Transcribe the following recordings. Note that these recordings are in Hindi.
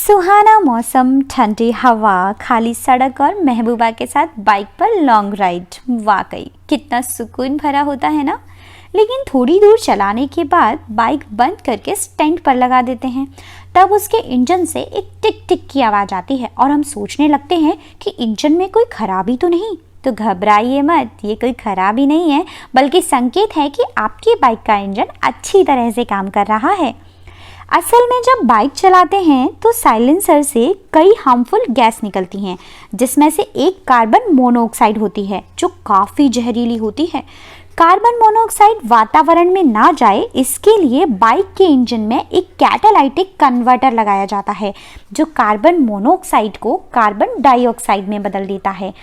सुहाना मौसम, ठंडी हवा, खाली सड़क और महबूबा के साथ बाइक पर लॉन्ग राइड, वाकई कितना सुकून भरा होता है ना। लेकिन थोड़ी दूर चलाने के बाद बाइक बंद करके स्टैंड पर लगा देते हैं, तब उसके इंजन से एक टिक टिक की आवाज़ आती है और हम सोचने लगते हैं कि इंजन में कोई खराबी तो नहीं। तो घबराइए मत, ये कोई खराबी नहीं है, बल्कि संकेत है कि आपकी बाइक का इंजन अच्छी तरह से काम कर रहा है। असल में जब बाइक चलाते हैं तो साइलेंसर से कई हार्मफुल गैस निकलती हैं, जिसमें से एक कार्बन मोनोऑक्साइड होती है जो काफ़ी जहरीली होती है। कार्बन मोनोऑक्साइड वातावरण में ना जाए, इसके लिए बाइक के इंजन में एक कैटालाइटिक कन्वर्टर लगाया जाता है जो कार्बन मोनोऑक्साइड को कार्बन डाइऑक्साइड में बदल देता है,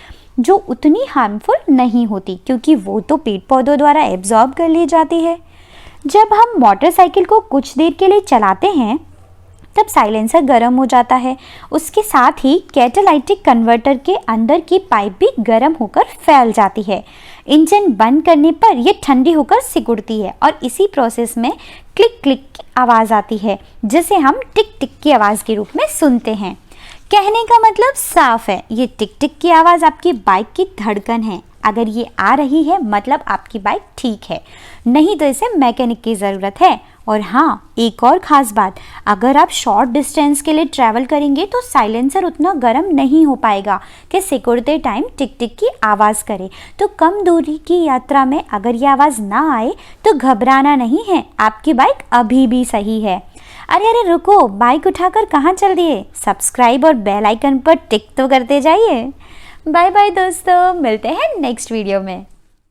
जो उतनी हार्मफुल नहीं होती क्योंकि वो तो पेड़ पौधों द्वारा एब्जॉर्ब कर ली जाती है। जब हम मोटरसाइकिल को कुछ देर के लिए चलाते हैं तब साइलेंसर गर्म हो जाता है, उसके साथ ही कैटालाइटिक कन्वर्टर के अंदर की पाइप भी गर्म होकर फैल जाती है। इंजन बंद करने पर यह ठंडी होकर सिकुड़ती है और इसी प्रोसेस में क्लिक क्लिक की आवाज़ आती है, जिसे हम टिक टिक की आवाज़ के रूप में सुनते हैं। कहने का मतलब साफ है, ये टिक टिक की आवाज़ आपकी बाइक की धड़कन है। अगर ये आ रही है मतलब आपकी बाइक ठीक है, नहीं तो इसे मैकेनिक की ज़रूरत है। और हाँ, एक और ख़ास बात, अगर आप शॉर्ट डिस्टेंस के लिए ट्रैवल करेंगे तो साइलेंसर उतना गर्म नहीं हो पाएगा कि सिकुड़ते टाइम टिक टिक की आवाज़ करे। तो कम दूरी की यात्रा में अगर ये आवाज़ ना आए तो घबराना नहीं है, आपकी बाइक अभी भी सही है। अरे रुको, बाइक उठाकर कहाँ चल दिए? सब्सक्राइब और बेल आइकन पर टिक तो करते जाइए। बाय बाय दोस्तों, मिलते हैं नेक्स्ट वीडियो में।